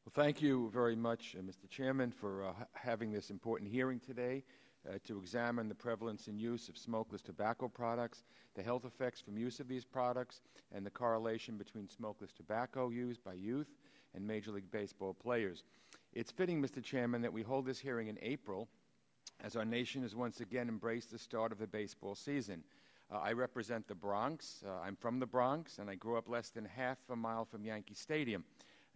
Well, thank you very much, Mr. Chairman, for having this important hearing today to examine the prevalence and use of smokeless tobacco products, the health effects from use of these products, and the correlation between smokeless tobacco use by youth and Major League Baseball players. It's fitting, Mr. Chairman, that we hold this hearing in April as our nation has once again embraced the start of the baseball season. I represent the Bronx. I'm from the Bronx, and I grew up less than half a mile from Yankee Stadium.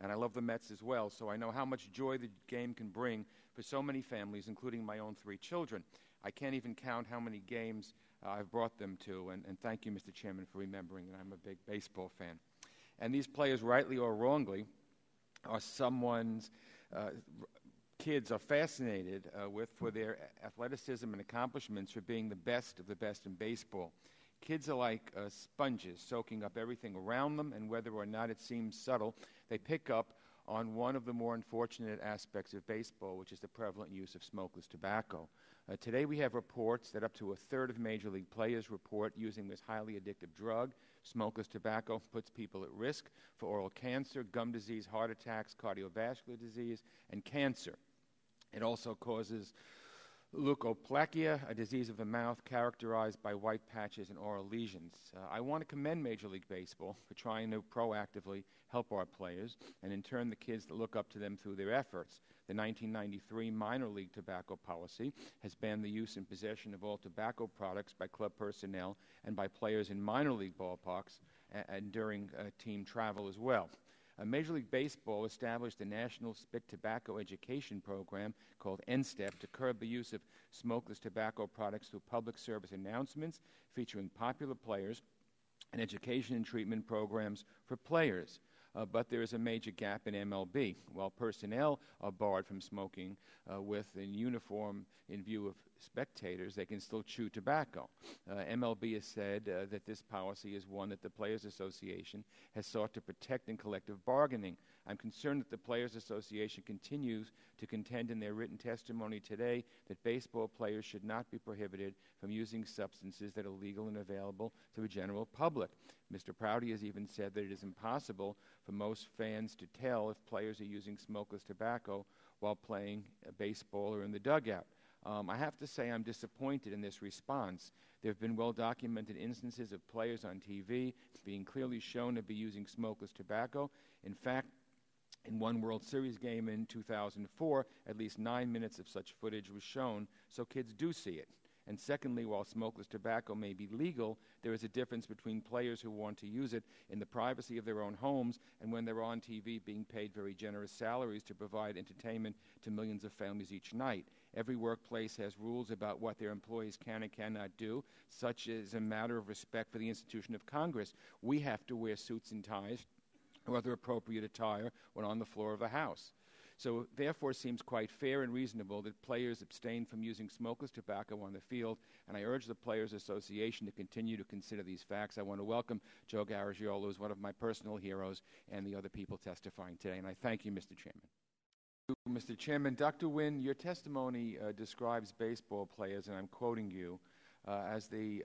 And I love the Mets as well, so I know how much joy the game can bring for so many families, including my own 3 children. I can't even count how many games I've brought them to, and thank you, Mr. Chairman, for remembering that I'm a big baseball fan. And these players, rightly or wrongly, are someone's kids are fascinated with for their athleticism and accomplishments for being the best of the best in baseball. Kids are like sponges, soaking up everything around them, and whether or not it seems subtle, they pick up on one of the more unfortunate aspects of baseball, which is the prevalent use of smokeless tobacco. Today we have reports that up to a third of Major League players report using this highly addictive drug. Smokeless tobacco puts people at risk for oral cancer, gum disease, heart attacks, cardiovascular disease, and cancer. It also causes leukoplakia, a disease of the mouth characterized by white patches and oral lesions. I want to commend Major League Baseball for trying to proactively help our players and in turn the kids that look up to them through their efforts. The 1993 minor league tobacco policy has banned the use and possession of all tobacco products by club personnel and by players in minor league ballparks and during team travel as well. Major League Baseball established a national spit tobacco education program called NSTEP to curb the use of smokeless tobacco products through public service announcements featuring popular players and education and treatment programs for players. But there is a major gap in MLB. While personnel are barred from smoking in uniform in view of spectators, they can still chew tobacco. MLB has said that this policy is one that the Players Association has sought to protect in collective bargaining. I'm concerned that the Players Association continues to contend in their written testimony today that baseball players should not be prohibited from using substances that are legal and available to the general public. Mr. Prouty has even said that it is impossible for most fans to tell if players are using smokeless tobacco while playing baseball or in the dugout. I have to say I'm disappointed in this response. There have been well-documented instances of players on TV being clearly shown to be using smokeless tobacco. In fact, in one World Series game in 2004, at least 9 minutes of such footage was shown, so kids do see it. And secondly, while smokeless tobacco may be legal, there is a difference between players who want to use it in the privacy of their own homes and when they're on TV being paid very generous salaries to provide entertainment to millions of families each night. Every workplace has rules about what their employees can and cannot do, such as a matter of respect for the institution of Congress. We have to wear suits and ties or other appropriate attire when on the floor of the House. So therefore it seems quite fair and reasonable that players abstain from using smokeless tobacco on the field, and I urge the Players Association to continue to consider these facts. I want to welcome Joe Garagiola, who's one of my personal heroes, and the other people testifying today, and I thank you, Mr. Chairman. Mr. Chairman, Dr. Wynn, your testimony describes baseball players, and I'm quoting you, as the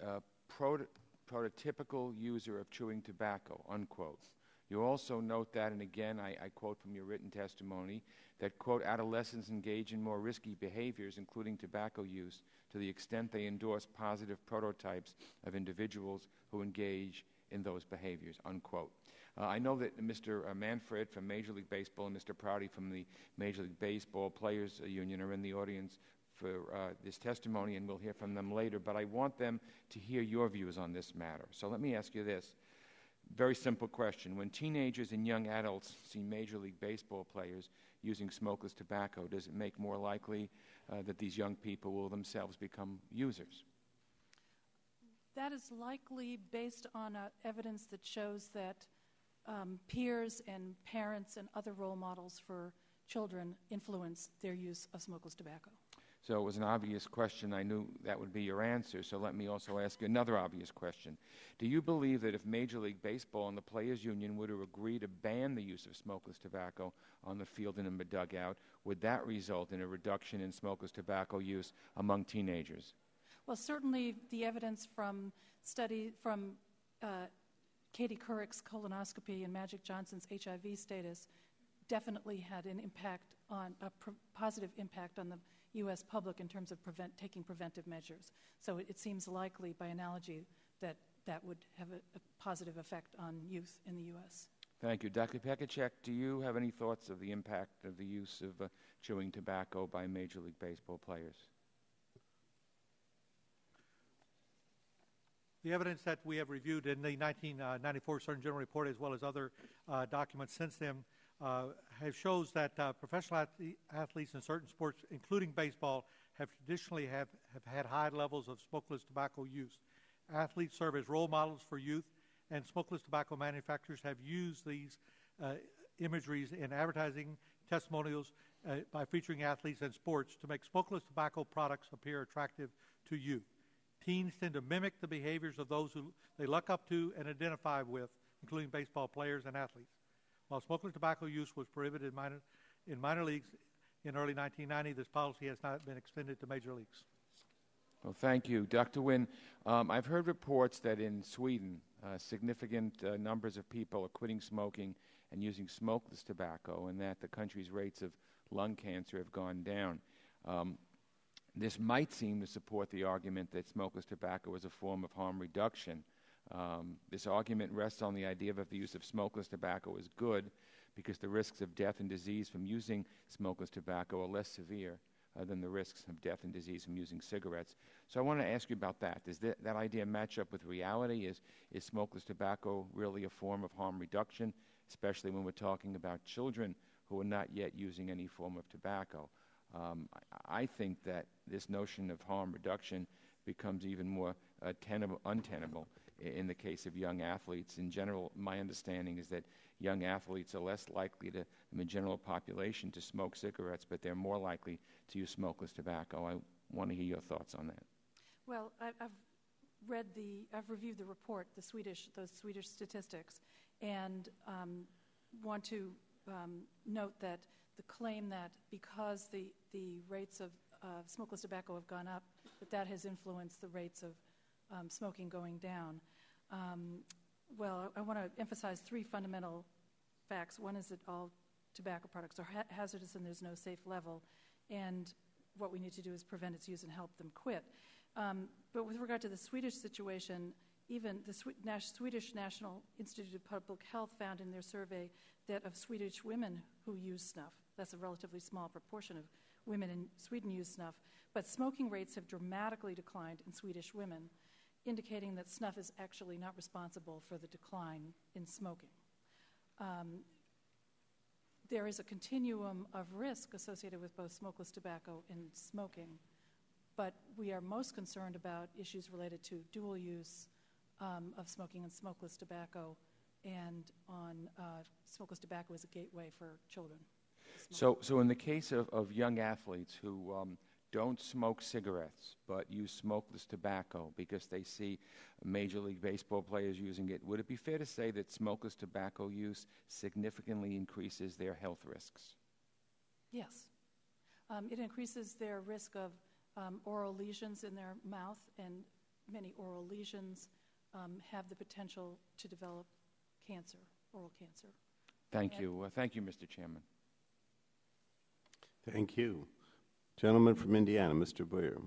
prototypical user of chewing tobacco, unquote. You also note that, and again, I quote from your written testimony, that, quote, adolescents engage in more risky behaviors, including tobacco use, to the extent they endorse positive prototypes of individuals who engage in those behaviors, unquote. I know that Mr. Manfred from Major League Baseball and Mr. Prouty from the Major League Baseball Players Union are in the audience for this testimony, and we'll hear from them later, but I want them to hear your views on this matter. So let me ask you this. Very simple question. When teenagers and young adults see Major League Baseball players using smokeless tobacco, does it make more likely that these young people will themselves become users? That is likely based on evidence that shows that peers and parents and other role models for children influence their use of smokeless tobacco. So it was an obvious question. I knew that would be your answer, so let me also ask you another obvious question. Do you believe that if Major League Baseball and the Players Union were to agree to ban the use of smokeless tobacco on the field and in the dugout, would that result in a reduction in smokeless tobacco use among teenagers? Well, certainly the evidence from Katie Couric's colonoscopy and Magic Johnson's HIV status definitely had an impact on positive impact on the U.S. public in terms of taking preventive measures. So it seems likely, by analogy, that would have a positive effect on youth in the U.S. Thank you. Dr. Pekacek, do you have any thoughts of the impact of the use of chewing tobacco by Major League Baseball players? The evidence that we have reviewed in the 1994 Surgeon General Report, as well as other documents since then, shows that professional athletes in certain sports, including baseball, have traditionally have had high levels of smokeless tobacco use. Athletes serve as role models for youth, and smokeless tobacco manufacturers have used these imageries in advertising testimonials by featuring athletes in sports to make smokeless tobacco products appear attractive to youth. Teens tend to mimic the behaviors of those who they look up to and identify with, including baseball players and athletes. While smokeless tobacco use was prohibited in minor leagues in early 1990, this policy has not been extended to major leagues. Well, thank you. Dr. Wynn, I've heard reports that in Sweden, significant numbers of people are quitting smoking and using smokeless tobacco, and that the country's rates of lung cancer have gone down. This might seem to support the argument that smokeless tobacco is a form of harm reduction. This argument rests on the idea that the use of smokeless tobacco is good because the risks of death and disease from using smokeless tobacco are less severe than the risks of death and disease from using cigarettes. So I want to ask you about that. Does that idea match up with reality? Is smokeless tobacco really a form of harm reduction, especially when we're talking about children who are not yet using any form of tobacco? I think that this notion of harm reduction becomes even more untenable in the case of young athletes. In general, my understanding is that young athletes are less likely than the general population to smoke cigarettes, but they're more likely to use smokeless tobacco. I want to hear your thoughts on that. Well, I've reviewed the report, those Swedish statistics, and want to note that the claim that because the rates of smokeless tobacco have gone up, that has influenced the rates of smoking going down. Well, I want to emphasize three fundamental facts. One is that all tobacco products are hazardous and there's no safe level, and what we need to do is prevent its use and help them quit. But with regard to the Swedish situation, even the Swedish National Institute of Public Health found in their survey that of Swedish women who use snuff, that's a relatively small proportion of women in Sweden use snuff, but smoking rates have dramatically declined in Swedish women, indicating that snuff is actually not responsible for the decline in smoking. There is a continuum of risk associated with both smokeless tobacco and smoking, but we are most concerned about issues related to dual use of smoking and smokeless tobacco, and on smokeless tobacco as a gateway for children. So in the case of young athletes who don't smoke cigarettes but use smokeless tobacco because they see Major League Baseball players using it, would it be fair to say that smokeless tobacco use significantly increases their health risks? Yes. It increases their risk of oral lesions in their mouth, and many oral lesions have the potential to develop cancer, oral cancer. Thank you. Thank you, Mr. Chairman. Thank you. Gentleman from Indiana, Mr. Boyer.